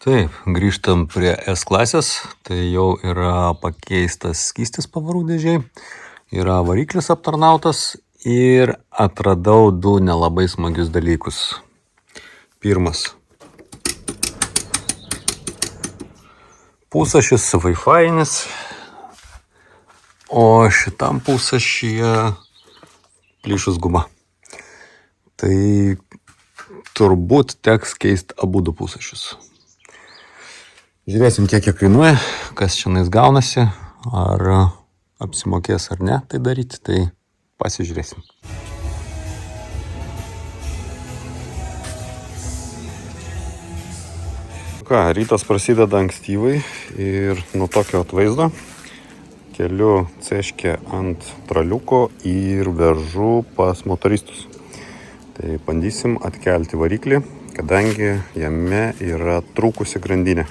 Taip, grįžtam prie S klasės, tai jau yra pakeistas skystis pavarų dėžiai, yra variklis aptarnautas ir atradau du nelabai smagius dalykus. Pirmas. Pusašis Wi-Fi'nis, o šitam pusašyje plyšus guma. Tai turbūt teks keisti abu du pusašius. Žiūrėsim, kiek kainuoja, kas šiandien gaunasi, ar apsimokės ar ne tai daryti, tai pasižiūrėsim. Rytas prasideda ankstyvai ir nuo tokio atvaizdo keliu ceškę ant traliuko ir vežu pas motoristus. Tai bandysim atkelti variklį, kadangi jame yra trūkusi grandinė.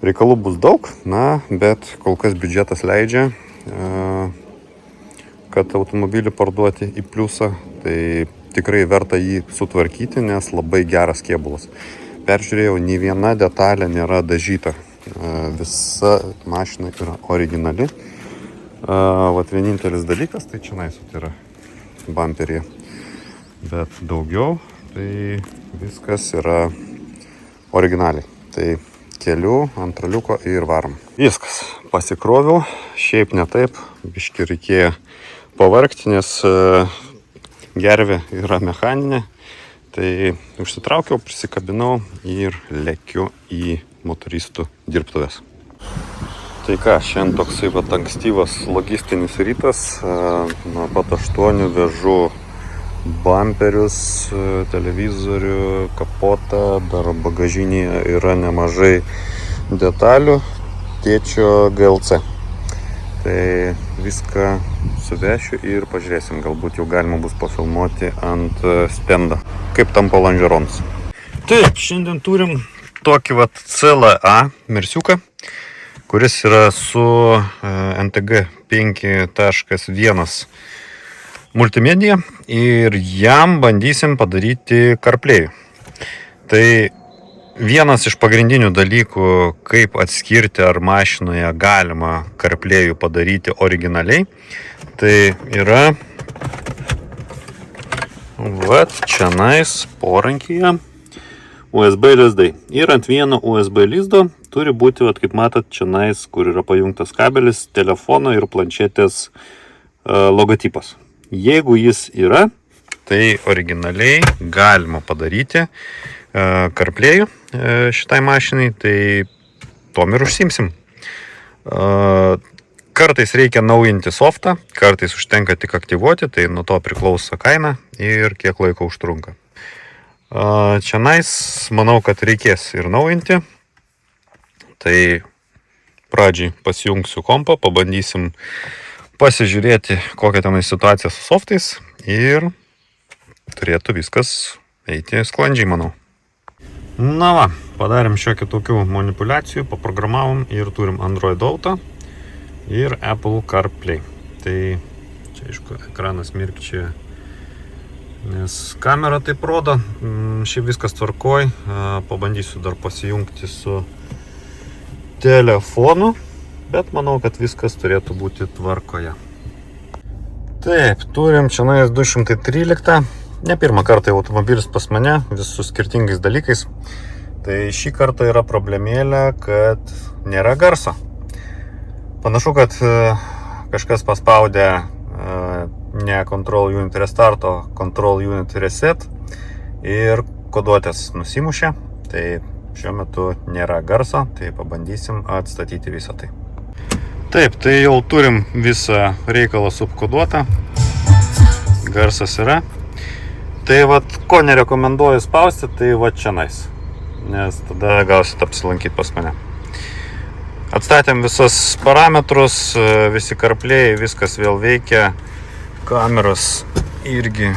Reikalų bus daug, bet kol kas biudžetas leidžia, kad automobilį parduoti į pliusą, tai tikrai verta jį sutvarkyti, nes labai geras kėbulas. Peržiūrėjau, nei viena detalė nėra dažyta, visa mašina yra originali. Vienintelis dalykas, tai čia yra bamperyje, bet daugiau, tai viskas yra originaliai. Tai keliu ant traliuko ir varom. Viskas, pasikroviau, šiaip ne taip, biškį reikėjo pavargti, nes gervė yra mechaninė. Tai užsitraukiau, prisikabinau ir lekiu į motoristų dirbtuves. Tai ką, šiandien toksai ankstyvas logistinis rytas, nuo pat 8 vežu bamperius, televizorių, kapotą, dar bagažinėje yra nemažai detalių, tėčio GLC. Tai viską suvešiu ir pažiūrėsim, galbūt jau galima bus pafilmuoti ant stendo, kaip tampa lonžeronas. Taip, šiandien turim tokį CLA Mersiuką, kuris yra su NTG 5.1 multimedija ir jam bandysim padaryti CarPlay. Tai vienas iš pagrindinių dalykų, kaip atskirti, ar mašinoje galima CarPlay padaryti originaliai, tai yra čianais porankyje USB lizdai. Ir ant vieno USB lizdo turi būti, kaip matot, čianais, kur yra pajungtas kabelis, telefono ir planšetės logotipas. Jeigu jis yra, tai originaliai galima padaryti CarPlay šitai mašinai, tai tom ir užsimsim. Kartais reikia naujinti softą, kartais užtenka tik aktyvuoti, tai nuo to priklauso kaina ir kiek laiko užtrunka. Čianais manau, kad reikės ir naujinti, tai pradžiai pasijungsiu kompą, pabandysim pasižiūrėti, kokia tenai situacija su softais ir turėtų viskas eiti sklandžiai, manau. Padarėm šiokį tokių manipulacijų, paprogramavom ir turim Android Auto ir Apple CarPlay. Tai čia, aišku, ekranas mirkčia, nes kamera taip rodo, šiaip viskas tvarkoj, pabandysiu dar pasijungti su telefonu. Bet manau, kad viskas turėtų būti tvarkoje. Taip, turim čianais 213. Ne pirmą kartą automobilis pas mane, vis su skirtingais dalykais. Tai šį kartą yra problemėlė, kad nėra garso. Panašu, kad kažkas paspaudė ne Control Unit Restart, o Control Unit Reset ir koduotės nusimušė. Tai šiuo metu nėra garso, tai pabandysim atstatyti visą tai. Taip, tai jau turim visą reikalą subkoduotą, garsas yra. Tai ko nerekomenduoju spausti, tai čianais, nes tada gausit apsilankyti pas mane. Atstatėm visus parametrus, visi CarPlay, viskas vėl veikia, kameros irgi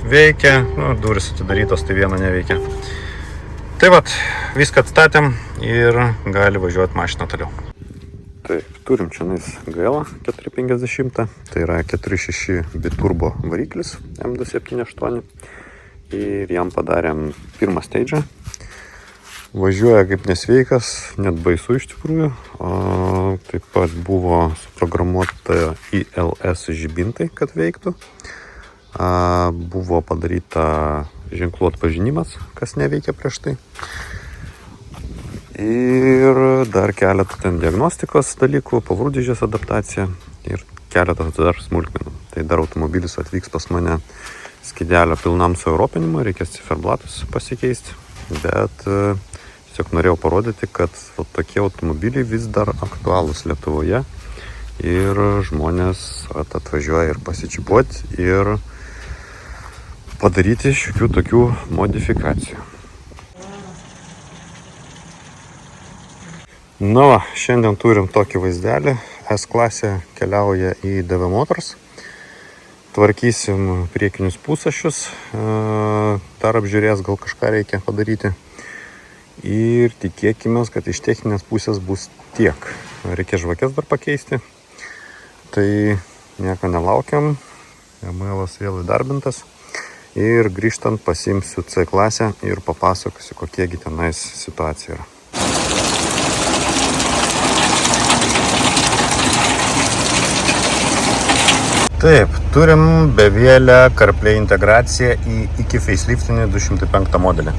veikia, durys atidarytos, tai viena neveikia. Tai viską atstatėm ir gali važiuoti mašiną toliau. Taip, turim čianais GL 450, tai yra 4.6 biturbo variklis M278 ir jam padarėm pirmą stage. važiuoja kaip nesveikas, net baisu iš tikrųjų. Taip pat buvo suprogramuota ILS žibintai, kad veiktų. Buvo padaryta ženklų atpažinimas, kas neveikia prieš tai. Ir dar keletą ten diagnostikos dalykų, pavrūdėžės adaptacija ir keletas dar smulkmenų. Tai dar automobilis atvyks pas mane skidelio pilnam sueuropinimui, reikės ciferblatus pasikeisti. Bet tiesiog norėjau parodyti, kad tokie automobiliai vis dar aktualūs Lietuvoje ir žmonės atvažiuoja ir pasičipuoti ir padaryti šiokių tokių modifikacijų. Na va, šiandien turim tokį vaizdelį. S-klasė keliauja į DV Motors. Tvarkysim priekinius pusašius. Dar apžiūrės, gal kažką reikia padaryti. Ir tikėkime, kad iš techninės pusės bus tiek. Reikia žvakės dar pakeisti. Tai nieko nelaukiam. ML-as vėl įdarbintas. Ir grįžtant pasiimsiu C klasę ir papasakosiu, kokiegi tenais situacija yra. Taip, turim bevėlę CarPlay integraciją iki faceliftinį 205 modelį.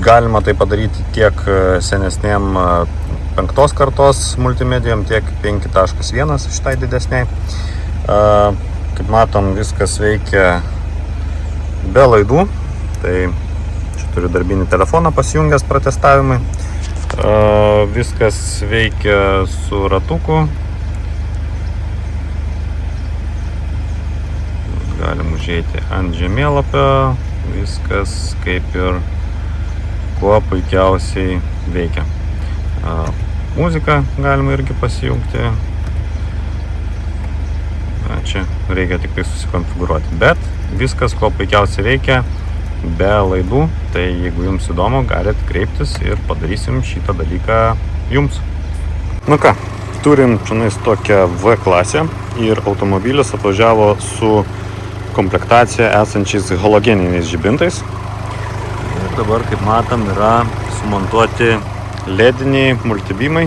Galima tai padaryti tiek senesnėm 5 kartos multimedijom, tiek 5.1 šitai didesniai. Kaip matom, viskas veikia be laidų. Tai čia turiu darbinį telefoną pasijungęs pratestavimui. Viskas veikia su ratuku. Galim užeiti ant žemėlapio, viskas kaip ir kuo puikiausiai veikia. Muziką galima irgi pasijungti. Čia reikia tik tai susikonfigūruoti, bet viskas kuo puikiausiai veikia, be laidų. Tai jeigu jums įdomu, galit kreiptis ir padarysim šitą dalyką jums. Nu ką, turim čionais tokią V klasę ir automobilis atvažiavo su komplektacija esančiais halogeniniais žibintais. Ir dabar, kaip matom, yra sumontuoti lediniai multibimai.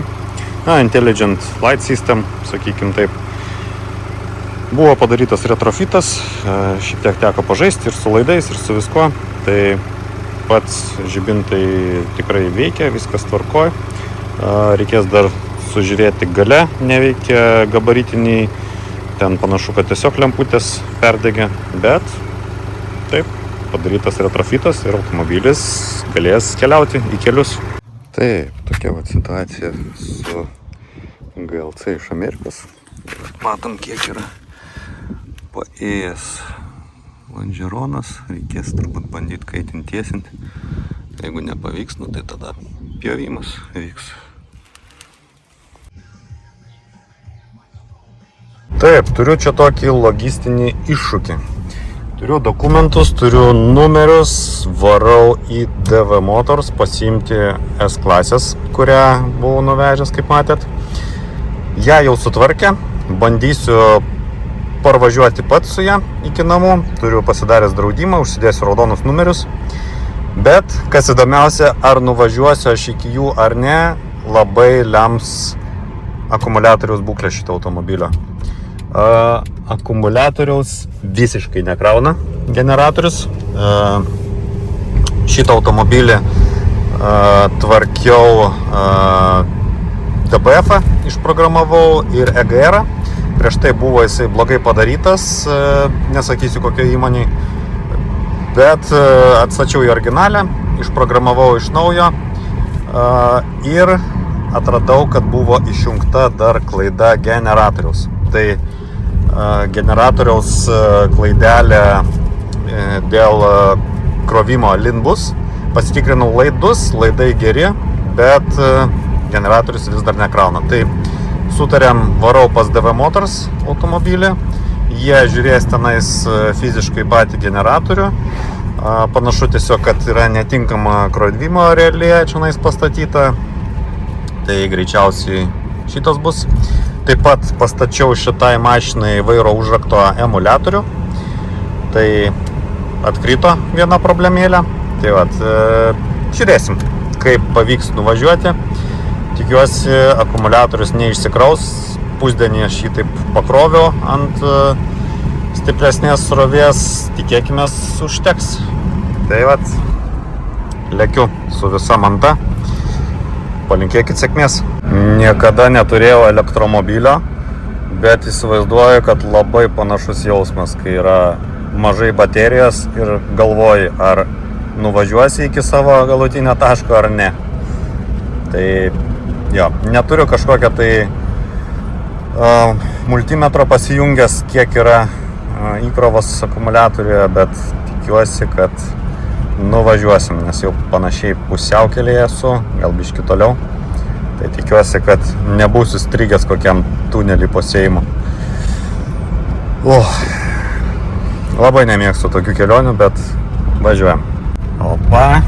Intelligent Light System, sakykim taip. Buvo padarytas retrofitas, šiek tiek teko pažaisti ir su laidais, ir su viskuo. Tai pats žibintai tikrai veikia, viskas tvarkoj. Reikės dar sužiūrėti gale, neveikia gabaritiniai. Ten panašu, kad tiesiog lemputės perdegė, bet taip, padarytas retrofitas ir automobilis galės keliauti į kelius. Taip, tokia va situacija su GLC iš Amerikos. Matom, kiek yra paėjęs lonžeronas, reikės turbūt bandyti kaitinti tiesinti. Jeigu nepavyks, tai tada pjovimas vyks. Taip, turiu čia tokį logistinį iššūkį. Turiu dokumentus, turiu numerius, varau į DV Motors pasiimti S-klasės, kurią buvau nuvežęs, kaip matėt. Ja jau sutvarkė, bandysiu parvažiuoti pats su ją iki namų. Turiu pasidaręs draudimą, užsidėsiu raudonus numerius. Bet, kas įdomiausia, ar nuvažiuosiu aš iki jų ar ne, labai lems akumuliatoriaus būklė šito automobilio. Akumuliatoriaus visiškai nekrauna generatorius. Šitą automobilį tvarkiau DPF-ą, išprogramavau ir EGR-ą. Prieš tai buvo jisai blogai padarytas, nesakysiu kokio įmoniai, bet atstačiau į originalę, išprogramavau iš naujo ir atradau, kad buvo išjungta dar klaida generatoriaus. Tai generatoriaus klaidelė dėl krovimo LIN bus. Pasitikrinau laidus, laidai geri, bet generatorius vis dar nekrauna. Tai sutarėm, varau pas DV Motors automobilį. Jie žiūrės tenais fiziškai patį generatorių. Panašu tiesiog, kad yra netinkama krovimo relė čionais pastatyta. Tai greičiausiai šitas bus. Taip pat pastačiau šitai mašinai vairo užrakto emuliatorių. Tai atkrito viena problemėlė. Tai vat, žiūrėsim, kaip pavyks nuvažiuoti. Tikiuosi, akumuliatorius neišsikraus. Pusdienį aš jį taip pakroviau ant stipresnės srovės. Tikėkime, užteks. Tai vat, lekiu su visa manta. Palinkėkit sėkmės. Niekada neturėjau elektromobilio, bet įsivaizduoju, kad labai panašus jausmas, kai yra mažai baterijos ir galvoji, ar nuvažiuosi iki savo galutinio taško ar ne. Tai jo, neturiu kažkokią tai multimetro pasijungęs, kiek yra įkrovos akumuliatoriuje, bet tikiuosi, kad nuvažiuosim, nes jau panašiai pusiaukelėje esu, gal biškį toliau. Tai tikiuosi, kad nebūsiu strigęs kokiam tunelį po Seimo. Labai nemėgstu tokių kelionių, bet važiuojam. Opa,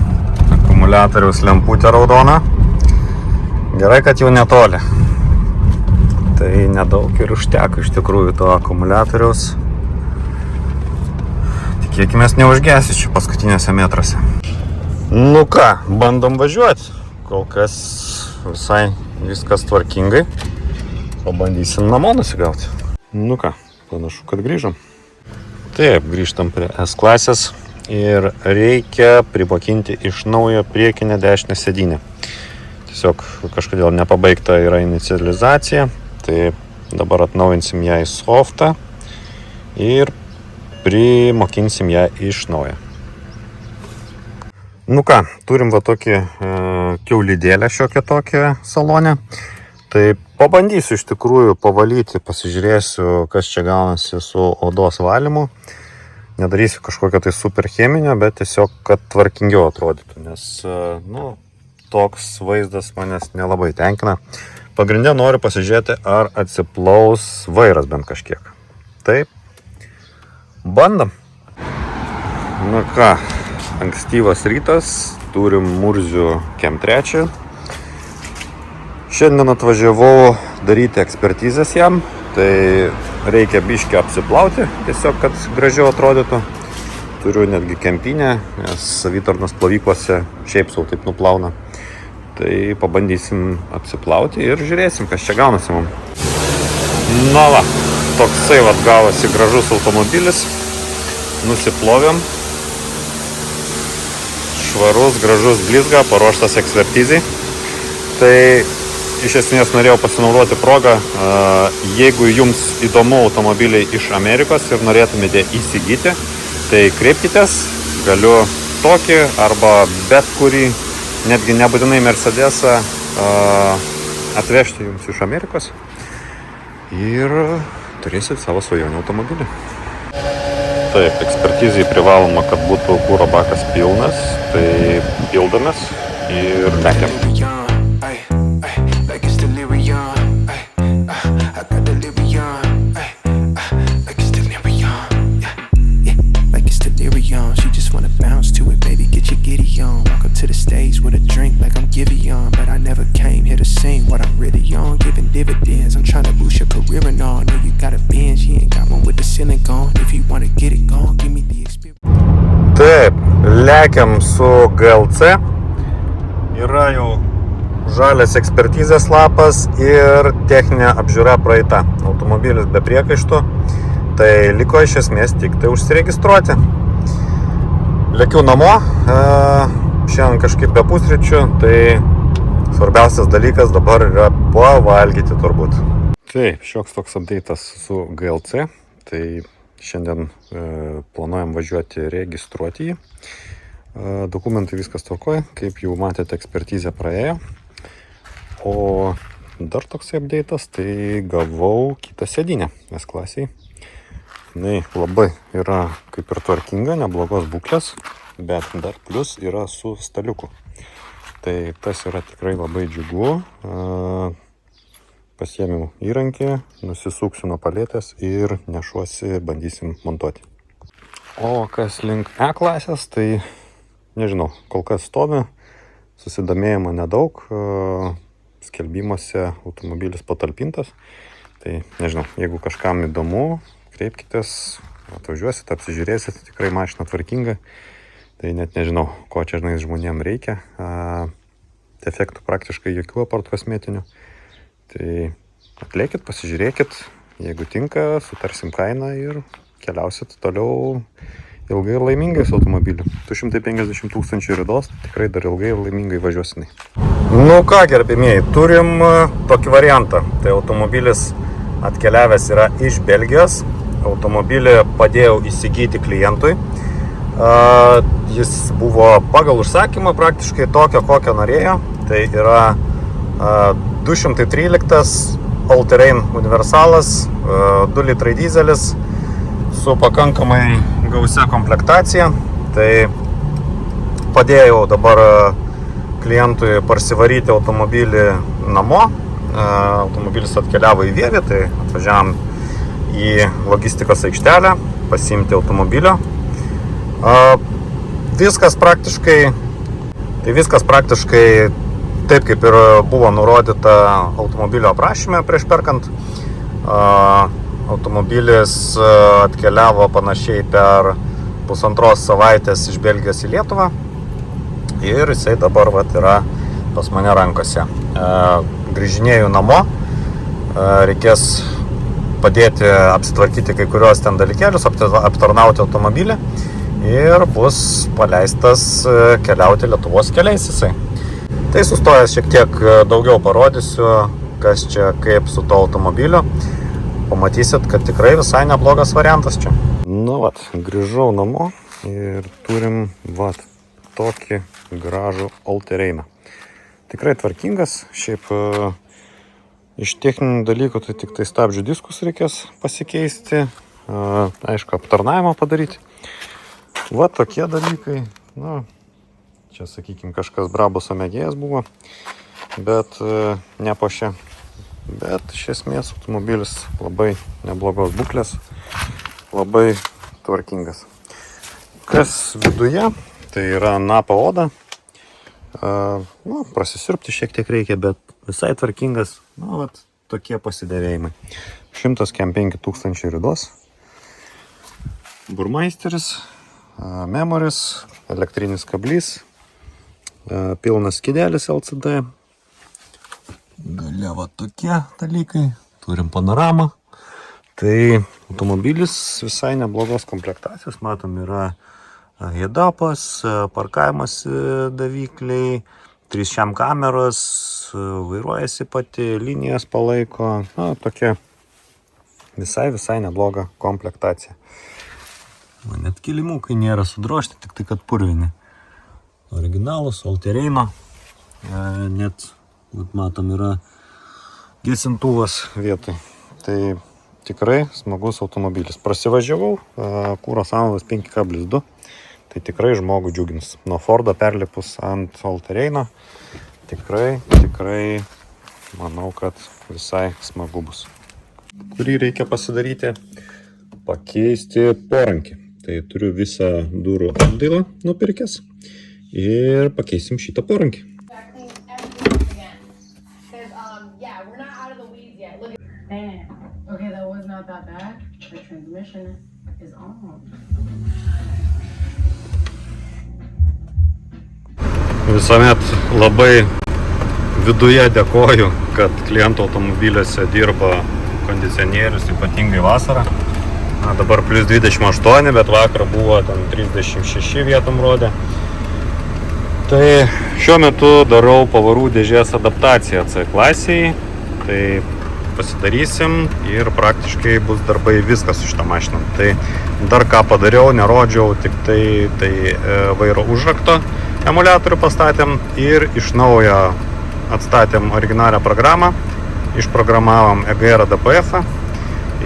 akumuliatoriaus lemputė raudona. Gerai, kad jau netoli. Tai nedaug ir užteko iš tikrųjų to akumuliatoriaus. Tikėkime, neužgesis čia paskutinėse metrose. Nu ką, bandom važiuoti. Kol kas visai viskas tvarkingai. Pabandysim namo nusigauti. Nu ką, panašu, kad grįžom. Taip, grįžtam prie S klasės ir reikia primokinti iš naujo priekinę dešinę sėdynę. Tiesiog kažkodėl nepabaigta yra inicializacija, tai dabar atnaujinsim ją į softą ir primokinsim ją iš naujo. Nu ką, turim va tokį kiaulidėlę šiokią tokią salone. Tai pabandysiu iš tikrųjų pavalyti, pasižiūrėsiu, kas čia gaunasi su odos valymu. Nedarysiu kažkokio tai super cheminio, bet tiesiog, kad tvarkingiau atrodytų, nes, toks vaizdas manęs nelabai tenkina. Pagrindė noriu pasižiūrėti, ar atsiplaus vairas bent kažkiek. Taip, bandom. Nu ką, ankstyvas rytas, turim Murzių Kem 3. Šiandien atvažiavau daryti ekspertizės jam, tai reikia biškį apsiplauti, tiesiog, kad gražiau atrodytų. Turiu netgi kempinę, nes savitarnos plovyklose šiaip sau taip nuplauna. Tai pabandysim apsiplauti ir žiūrėsim, kas čia gaunasi mums. Na va, toksai vat gavosi gražus automobilis. Nusiplovėm. Švarus, gražus blizga, paruoštas ekspertizai. Tai iš esmės norėjau pasinaudoti progą, jeigu jums įdomu automobiliai iš Amerikos ir norėtumėte įsigyti, tai kreipkitės, galiu tokį arba bet kurį, netgi nebūtinai Mercedesą, atvežti jums iš Amerikos ir turėsit savo svajonių automobilį. Taip, ekspertizai privaloma, kad būtų kuro bakas pilnas, tai pildomės ir lekiam. To the stage with a drink like I'm Giveon, but I never came here to sing what I'm really on, giving dividends. I'm trying to boost your career and all. Know you got a binge, you ain't got one with the ceiling gone. If you wanna get it gone, give me the experience. Taip, lekiam su GLC. Yra jau žalias ekspertizės lapas ir techninė apžiūra praeita. Automobilis be priekaištų. Tai liko iš esmės tik tai užsiregistruoti. Lekiu namo. Šiandien kažkaip be pusryčių, tai svarbiausias dalykas dabar yra pavalgyti turbūt. Taip, šioks toks update'as su GLC, tai šiandien planuojam važiuoti registruoti jį. Dokumentai viskas tvarkoja, kaip jau matėte, ekspertizė praėjo. O dar toks update'as, tai gavau kitą sėdynę S klasiai. Labai yra kaip ir tvarkinga, neblogos būklės. Bet dar plus yra su staliuku. Tai tas yra tikrai labai džiugu. Pasiėmiau įrankį, nusisuksiu nuo palėtės ir nešuosi, bandysim montuoti. O kas link E klasės, tai nežinau, kol kas stovi, susidomėjimo nedaug, skelbimuose automobilis patalpintas. Tai nežinau, jeigu kažkam įdomu, kreipkitės, atvažiuosit, apsižiūrėsit, tikrai mašina tvarkinga. Tai net nežinau, ko čia žmonėm reikia. Defektų praktiškai jokių apart kosmetinių. Tai atleikit, pasižiūrėkit, jeigu tinka, sutarsim kainą ir keliausit toliau ilgai ir laimingai su automobiliu. 250 000 ridos, tikrai dar ilgai ir laimingai važiuosinai. Nu ką, gerbėmieji, turim tokį variantą. Tai automobilis atkeliavęs yra iš Belgijos. Automobilį padėjau įsigyti klientui. Jis buvo pagal užsakymą praktiškai tokio, kokio norėjo. Tai yra 213 all-terrain universalas, 2 litrai dizelis su pakankamai gausia komplektacija. Tai padėjau dabar klientui parsivaryti automobilį namo. Automobilis atkeliavo į Vievį, tai atvažiavam į logistikos aikštelę pasiimti automobilio. Viskas praktiškai taip, kaip ir buvo nurodyta automobilio aprašyme prieš perkant. Automobilis atkeliavo panašiai per 1,5 savaitės iš Belgijos į Lietuvą ir jisai dabar yra pas mane rankose. Grįžinėju namo, reikės padėti apsitvarkyti kai kurios ten dalykėlius, aptarnauti automobilį ir bus paleistas keliauti Lietuvos keliais jisai. Tai sustojęs šiek tiek daugiau parodysiu, kas čia kaip su to automobiliu. Pamatysit, kad tikrai visai neblogas variantas čia. Grįžau namo ir turim tokį gražų all-terrainą. Tikrai tvarkingas, šiaip iš techninių dalykų tai tik tai stabdžių diskus reikės pasikeisti, aišku, aptarnavimą padaryti. Tokie dalykai, čia, sakykime, kažkas Brabuso mėgėjas buvo, bet nepošė. Bet iš esmės automobilis labai neblogos būklės, labai tvarkingas. Kas viduje, tai yra napa oda. Prasisiurbti šiek tiek reikia, bet visai tvarkingas, tokie pasidėvėjimai. 105 000 ridos. Burmeisteris, memoris, elektrinis kablys, pilnas skydelis LCD. Gale tokie dalykai, turim panoramą. Tai automobilis visai neblogos komplektacijos, matom, yra head-upas, parkavimas davikliai, 3 kameros, vairuojasi pati, linijas palaiko. Tokia visai nebloga komplektacija. Net kilimukai nėra sudrožti, tik tai kad purvini. Originalus, all-terraino. Net, matom, yra gesintuvas vietoj. Tai tikrai smagus automobilis. Prasivažiavau, kuro sąnaudos 5,2. Tai tikrai žmogų džiugins. Nuo Fordo perlipus ant all-terraino tikrai manau, kad visai smagu bus. Kurį reikia pasidaryti? Pakeisti porankį. Tai turiu visą durų apdailą nupirkęs ir pakeisim šitą porankį. Visuomet labai viduje dėkoju, kad klientų automobiliuose dirba kondicionierius, ypatingai vasarą. Dabar plus 28, bet vakar buvo ten 36 vietom rodė. Tai šiuo metu darau pavarų dėžės adaptaciją C klasėje. Tai pasidarysim ir praktiškai bus darbai viskas su šitą mašiną. Tai dar ką padariau, nerodžiau, tik tai vairo užrakto emuliatorių pastatėm ir iš naujo atstatėm originalią programą, išprogramavom EGR DPF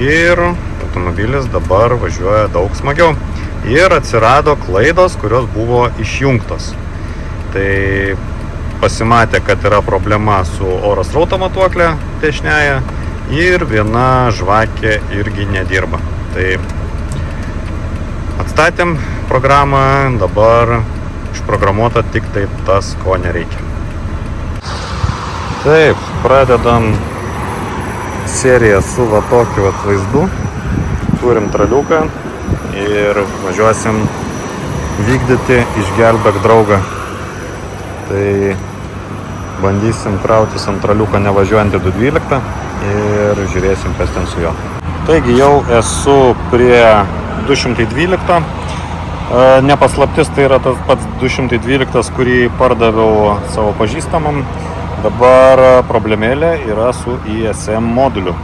ir automobilis dabar važiuoja daug smagiau. Ir atsirado klaidos, kurios buvo išjungtos. Tai pasimatė, kad yra problema su oro srauto matuoklė dešinėje ir viena žvakė irgi nedirba. Tai atstatėm programą, dabar išprogramuota tik tai tas, ko nereikia. Taip, pradedam seriją su tokiu vaizdu. Turim traliuką ir važiuosim vykdyti išgelbėk draugą. Tai bandysim krautis ant traliuko nevažiuojantį 212 ir žiūrėsim, kas ten su juo. Taigi jau esu prie 212. Nepaslaptis, tai yra tas pats 212, kurį pardaviau savo pažįstamam. Dabar problemėlė yra su ISM moduliu.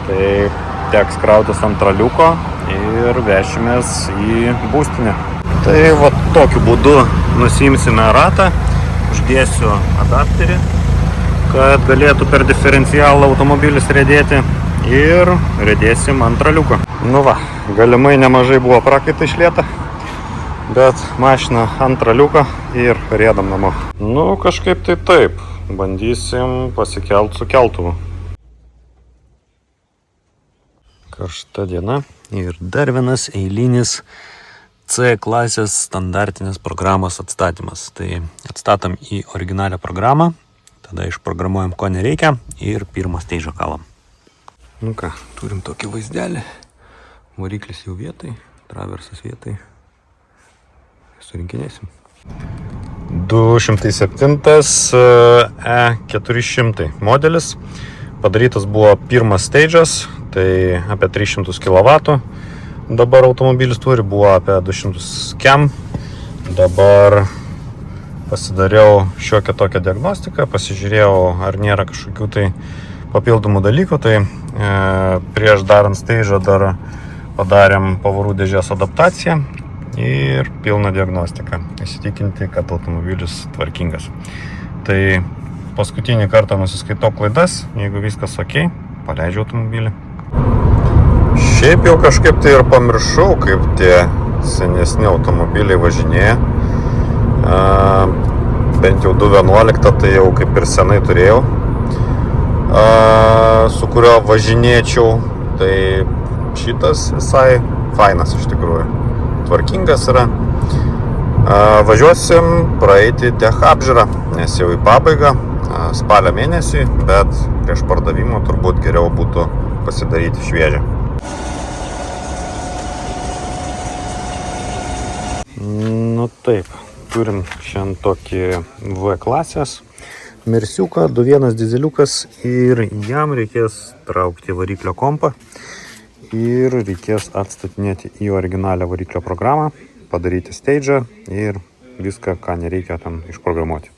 Tai teks krautis ant traliuko ir vešimės į būstinę. Tai va tokiu būdu nusiimsime ratą, uždėsiu adapterį, kad galėtų per diferencialą automobilis riedėti ir riedėsim ant traliuko. Nu va, galimai nemažai buvo prakaito išlieta, bet mašina ant traliuko ir riedam namo. Nu kažkaip tai taip, bandysim pasikelt su keltuvu. Karšta diena ir dar vienas eilinis C klasės standartinės programos atstatymas. Tai atstatom į originalią programą, tada išprogramuojam ko nereikia ir pirmą steidžą kalam. Nu ką, turim tokį vaizdelį. Variklis jau vietai, traversas vietai. Surinkinėsim. 207 E400 modelis. Padarytas buvo pirmas steidžas, tai apie 300 kW. Dabar automobilis turi, buvo apie 200 km. Dabar pasidariau šiokią tokią diagnostiką, pasižiūrėjau, ar nėra kažkokių tai papildomų dalykų. Tai prieš darant steidžą dar padarėm pavarų dėžės adaptaciją ir pilną diagnostiką. Įsitikinti, kad automobilis tvarkingas. Tai paskutinį kartą nusiskaitau klaidas, jeigu viskas ok, paleidžiu automobilį. Šiaip jau kažkaip tai ir pamiršau, kaip tie senesni automobiliai važinėja. Bent jau 211 tai jau kaip ir senai turėjau, su kurio važinėčiau. Tai šitas visai fainas iš tikrųjų. Tvarkingas yra. Važiuosim praeiti tech apžiūrą, nes jau į pabaigą. Spalio mėnesį, bet prieš pardavimą turbūt geriau būtų pasidaryti šviežią. Nu taip, turim šiandien tokį V klasės Mersiuką, 2.1 dizeliukas ir jam reikės traukti variklio kompą ir reikės atstatinėti į originalią variklio programą, padaryti steidžą ir viską, ką nereikia ten išprogramuoti.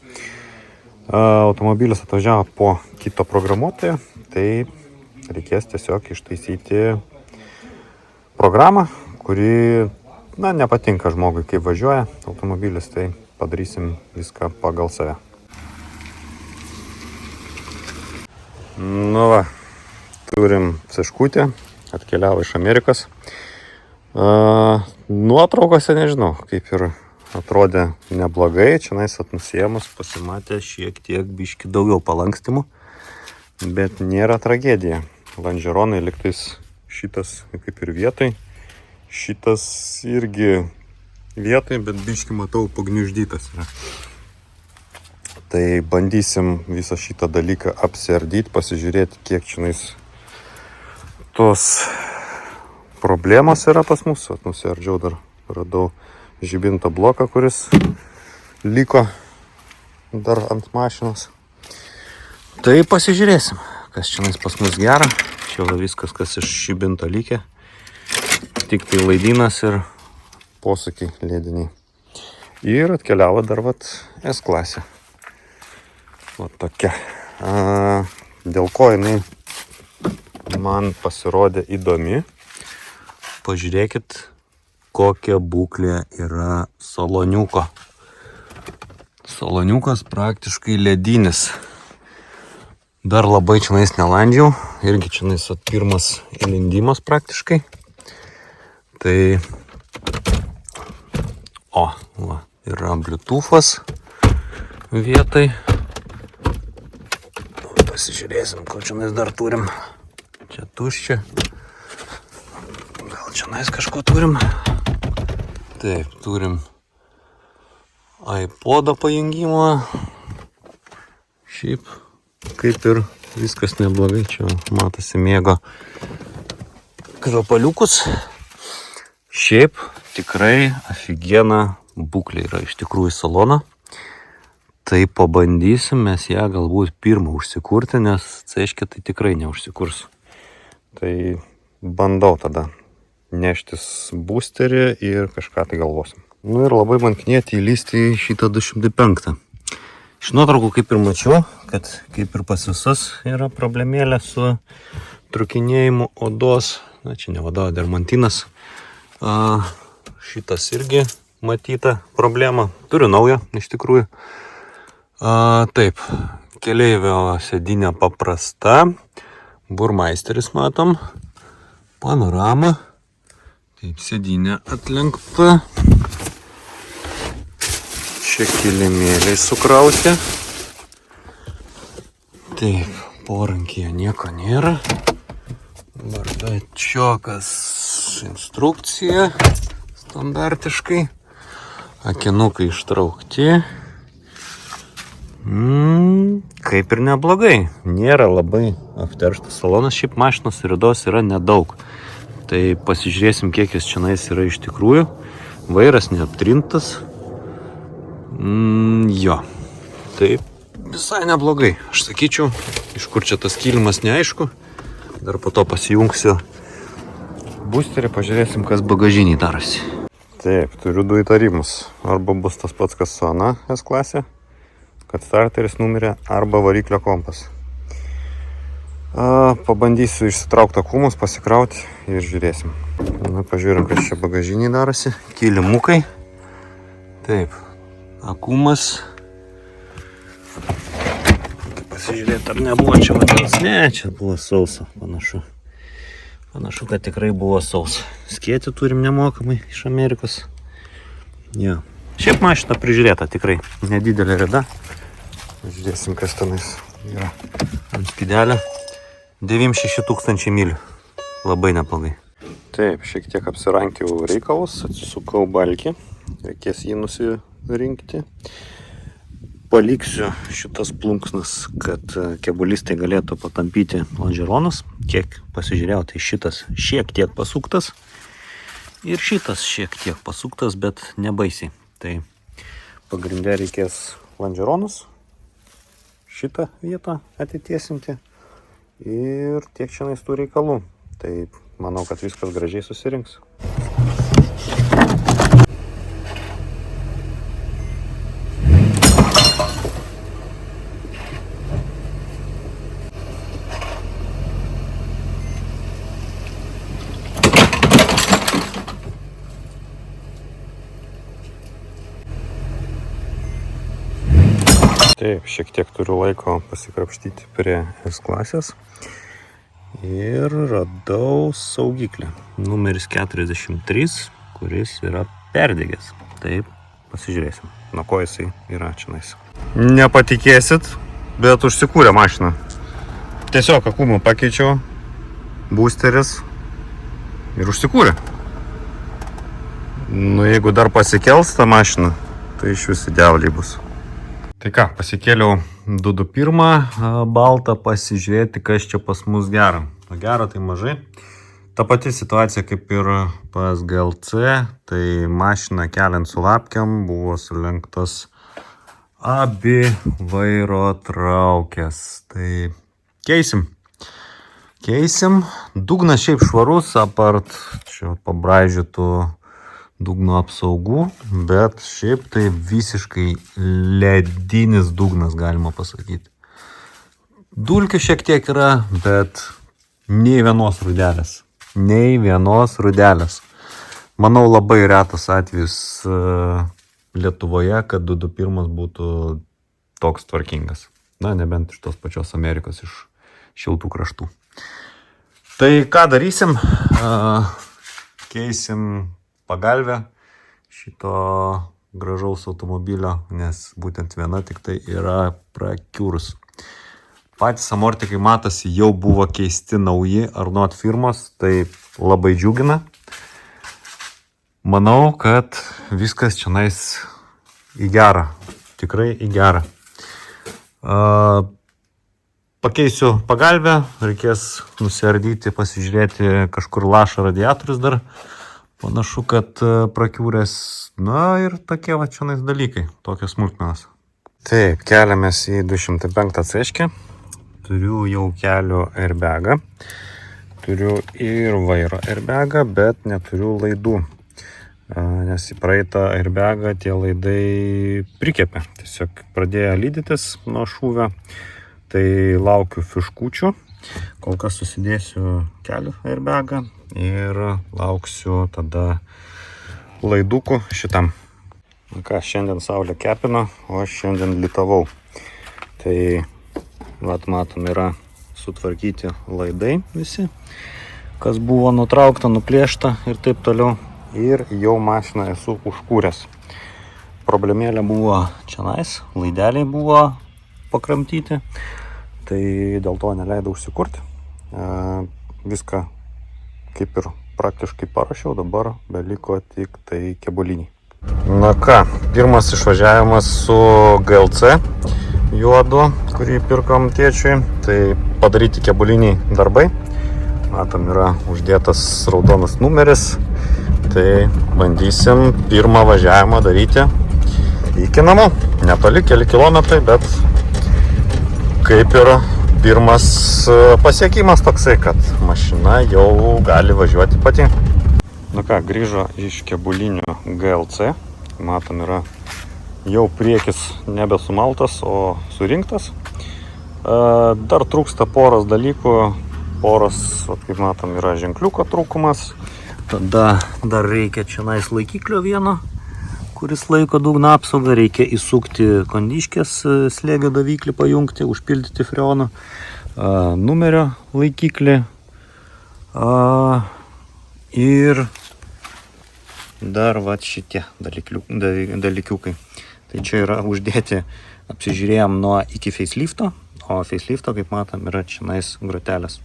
Automobilis atvažiavo po kito programuotojo, tai reikės tiesiog ištaisyti programą, kuri nepatinka žmogui, kaip važiuoja automobilis, tai padarysim viską pagal save. Nu va, turim seškutę, atkeliavo iš Amerikos. Nuotraukose nežinau, kaip ir atrodė neblogai, čia atnusėmus pasimatė šiek tiek biški daugiau palankstimų, bet nėra tragedija. Lonžeronai liktais šitas kaip ir vietoj, šitas irgi vietoj, bet biški matau pagniuždytas yra. Tai bandysim visą šitą dalyką apsiardyti, pasižiūrėti, kiek čianais tos problemos yra pas mus. Nusiardžiau dar, radau žibinto bloką, kuris liko dar ant mašinos. Tai pasižiūrėsim, kas čia pas mus gera. Čia viskas, kas iš žibinto likę. Tik tai laidynas ir posūkiai lėdiniai. Ir atkeliavo dar S klasė. Tokia. Dėl ko jinai man pasirodė įdomi. Pažiūrėkit, kokia būklė yra saloniuko. Saloniukas praktiškai ledinis. Dar labai čianais nelandžiau. Irgi čianais pirmas įlindimas praktiškai. Tai yra Bluetooth'as vietai. Pasižiūrėsim, ko čianais dar turim. Čia tuščia. Gal čianais kažko turim. Taip, turim iPod'o pajungimą. Šiaip kaip ir viskas neblogai. Čia matosi mėgo kvepaliukus. Šiaip tikrai aфиgiena būklė yra iš tikrųjų salono. Tai pabandysim mes ją galbūt pirmą užsikurti, nes C-škė tai tikrai neužsikurs. Tai bandau tada neštis boosterį ir kažką tai galvosim. Nu ir labai man knieti įlysti į šitą 205. Iš nuotraukų kaip ir mačiau, kad kaip ir pas visus yra problemėlė su trukinėjimu odos. Na čia ne oda, dermantinas. Šitas irgi matyta problema. Turiu naują iš tikrųjų. Taip, keleivio sėdynė paprasta, burmeisteris matom, panorama, taip, sėdynė atlenkta, čia kilimėliai sukrauti, taip, porankyje nieko nėra, bardačiokas instrukcija standartiškai, akinukai ištraukti. Kaip ir neblogai, nėra labai apterštas salonas, šiaip mašinos ridos yra nedaug. Tai pasižiūrėsim, kiek jis čionais yra iš tikrųjų. Vairas neaptrintas. Jo, tai visai neblogai. Aš sakyčiau, iš kur čia tas kilimas neaišku. Dar po to pasijungsiu boosterį, pažiūrėsim, kas bagažinį darosi. Taip, turiu du įtarimus. Arba bus tas pats, kas su ana S-klasė, kad starteris numirė, arba variklio kompas. Pabandysiu išsitraukti akumus, pasikrauti ir žiūrėsim. Na, pažiūrim, kas čia bagažinį darosi. Kilimukai. Taip, akumas. Pasižiūrėti, ar nebuvo čia vandens. Ne, čia buvo sausa, panašu. Panašu, kad tikrai buvo sausa. Skėtį turim nemokamai iš Amerikos. Jo. Šiaip mašina prižiūrėta, tikrai nedidelė rida. Žiūrėsim, kas tenais yra ant skydelio. 96 000 mylių. Labai neblogai. Taip, šiek tiek apsirankiau reikalus, atsisukau balkį. Reikės jį nusirinkti. Paliksiu šitas plunksnas, kad kebulistai galėtų patampyti lonžeronus. Kiek pasižiūrėjau, tai šitas šiek tiek pasuktas. Ir šitas šiek tiek pasuktas, bet nebaisiai. Tai pagrindė reikės lonžeronus. Šitą vietą atitiesinti ir tiek šiandien tų reikalų. Tai manau, kad viskas gražiai susirinks. Taip, šiek tiek turiu laiko pasikrapštyti prie S-klasės ir radau saugiklį. Numeris 43, kuris yra perdegęs. Taip, pasižiūrėsim, nuo ko jisai yra čionais. Nepatikėsit, bet užsikūrė mašina. Tiesiog akumą pakeičiau, boosteris ir užsikūrė. Nu, jeigu dar pasikels tą mašiną, tai iš vis idealiai bus. Tai ką, pasikėliau 221 baltą pasižiūrėti, kas čia pas mus gero. Gero tai mažai. Ta pati situacija kaip ir pas GLC, tai mašina keliant su lapkiam buvo sulenktos abi vairo traukės. Tai keisim. Dugnas šiaip švarus, apart čia pabraižytų dugno apsaugų, bet šiaip tai visiškai ledinis dugnas, galima pasakyti. Dulkių šiek tiek yra, bet nei vienos rudelės. Manau, labai retas atvejis Lietuvoje, kad 221 būtų toks tvarkingas. Na, nebent iš tos pačios Amerikos, iš šiltų kraštų. Tai ką darysim? Keisim pagalvę šito gražaus automobilio, nes būtent viena tik tai yra prakiūrus. Patys amortikai matosi jau buvo keisti nauji Arnot firmos, tai labai džiugina. Manau, kad viskas čionais į gerą, tikrai į gerą. Pakeisiu pagalvę, reikės nusiardyti, pasižiūrėti, kažkur laša radiatorius dar Panašu, kad prakiūrės, na ir tokie va čionais dalykai, tokios smulkmenos. Taip, keliamės į 205 ceškę. Turiu jau kelio airbagą. Turiu ir vairo airbagą, bet neturiu laidų. Nes į praeitą airbagą tie laidai prikepė. Tiesiog pradėjo lydytis nuo šūvio. Tai laukiu fiškučių. Kol kas susidėsiu kelio airbagą ir lauksiu tada laidukų šitam. Na ką, šiandien saulė kepino, o šiandien litavau. Tai, vat matom, yra sutvarkyti laidai visi, kas buvo nutraukta, nuplėšta ir taip toliau. Ir jau mašiną esu užkūręs. Problemėlė buvo čionais, laideliai buvo pakramtyti, tai dėl to neleidau užsikurti. Viską kaip ir praktiškai parašiau, dabar beliko tik tai kėbuliniai. Na ką, pirmas išvažiavimas su GLC juodu, kurį pirkom tėčiui, tai padaryti kėbuliniai darbai. Matom, yra uždėtas raudonas numeris. Tai bandysim pirmą važiavimą daryti iki namų. Netoli, keli kilometrai, bet kaip ir pirmas pasiekimas toksai, kad mašina jau gali važiuoti pati. Nu ką, grįžo iš kėbulinių GLC. Matom, yra jau priekis nebesumaltas, o surinktas. Dar trūksta poros dalykų. Poros, kaip matom, yra ženkliuko trūkumas. Tada dar reikia čionais laikiklio vieno, kuris laiko dugno apsaugą. Reikia įsukti kondiškės slėgio daviklį, pajungti, užpildyti freoną, numerio laikiklį ir dar vat šitie dalykiukai. Tai čia yra uždėti, apsižiūrėjom nuo iki facelifto, o facelifto, kaip matom, yra čionais grotelės.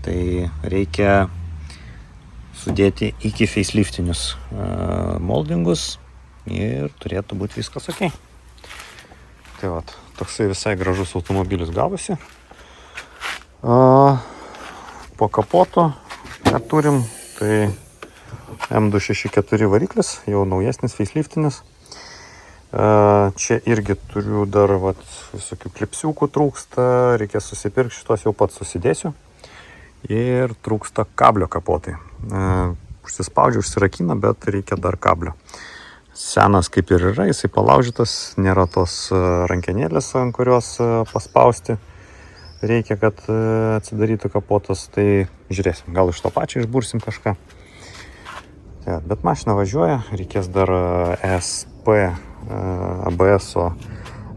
Tai reikia sudėti iki faceliftinius moldingus ir turėtų būti viskas ok. Tai vat, toksai visai gražus automobilis gavosi. Po kapoto turim, tai M264 variklis, jau naujesnis faceliftinis. Čia irgi turiu dar vat, visokių klipsiukų trūksta, reikės susipirkti, šitos jau pats susidėsiu. Ir trūksta kablio kapotai. Užsispaudžia, užsirakina, bet reikia dar kablio. Senas kaip ir yra, jisai palaužytas, nėra tos rankenėlės, ant kurios paspausti reikia, kad atsidarytų kapotas. Tai žiūrėsim, gal iš to pačio išbursim kažką. Ja, bet mašina važiuoja, reikės dar SP ABS-o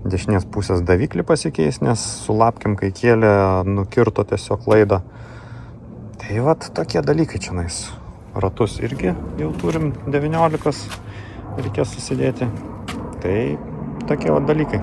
dešinės pusės daviklį pasikeis, nes su lapkiam, kai kėlė, nukirto tiesiog laidą. Tai vat tokie dalykai čionais. Ratus irgi jau turim 19, reikės susidėti. Tai tokie vat dalykai.